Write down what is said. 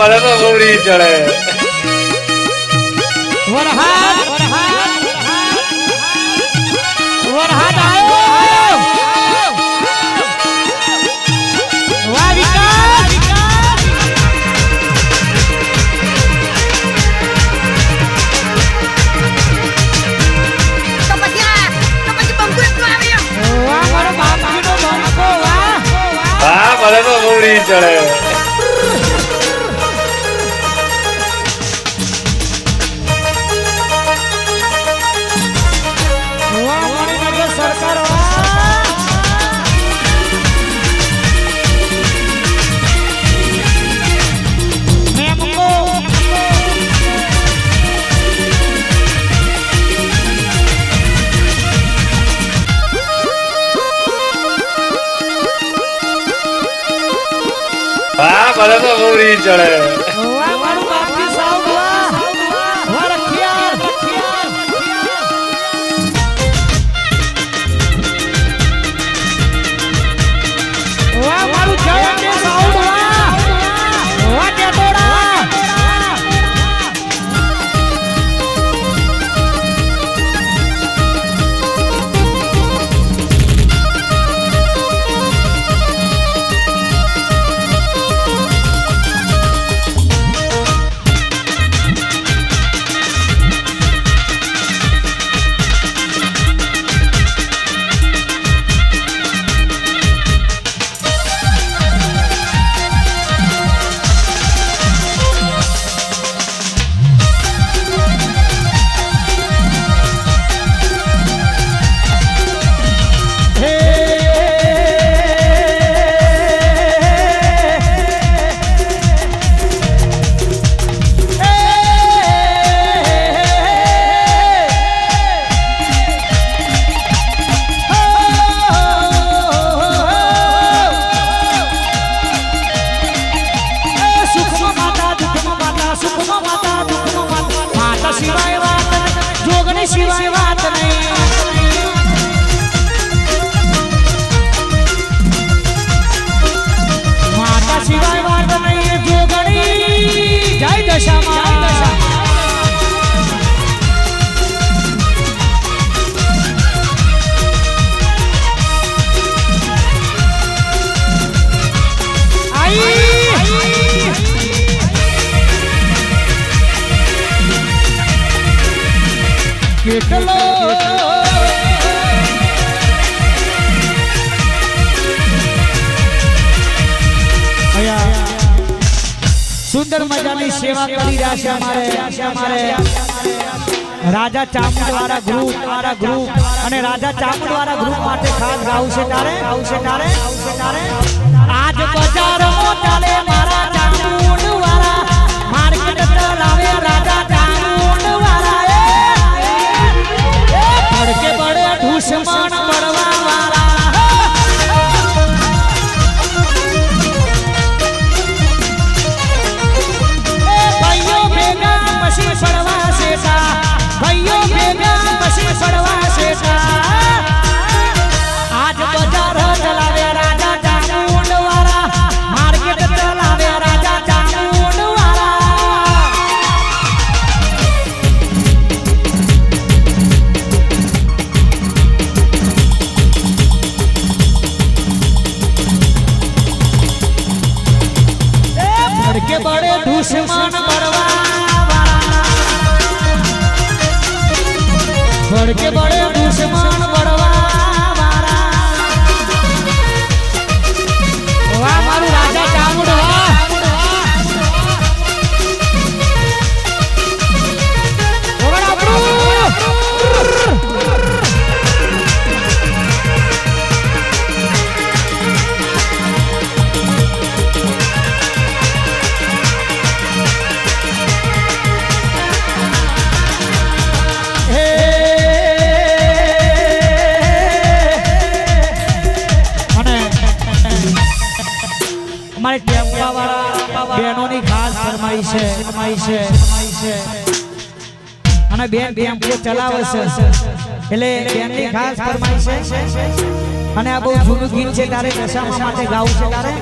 મને તો ગોરી ચડે વરહાદ આયો વાહ વિકાસ તો પછી બંકુ એકલો આવ્યો વાહ મારો બાપજીનો બંકો વાહ હા મને તો ગોરી ચડે હા મને તો ગોરી ચડે સિવાય વાત નહીં માતા સિવાય વાત નહીં જોગણી જય દશામાં કેટલો સુંદર મજાની સેવા કરી રહ્યા છે અમારે રાજા ચામુંડવાળા ગ્રુપ અને રાજા ચામુંડવાળા ગ્રુપ માટે ખાસ ગાવું છે તારે આજ બજારમાં ચાલે મારા ચામુંડવાળા માર્કેટ ચલાવે રાજા ચામુંડવાળા પડકે પડે દુશ્મન પડવા વાળા ભાઈઓ ભેગા મસી પડવા શેતા ભાઈઓ ભેગા મસી પડવા શેતા આજ બજાર ચલાવે રાજા ચામુંડવાળા માર્કેટ ચલાવે રાજા ચામુંડવાળા के बड़े दुश्मन बढ़ के बड़े दुश्मन बढ़वा वाह मारू राजा चामुंड हमारे टेम्पा वाला बहनों खास फरमाइश है અને બેન ટેમ્પો ચલાવે છે એટલે બેનની ખાસ ફરમાઈશ છે અને આ બહુ જૂનું ગીત છે તારે દશામાં માટે ગાવું છે તારે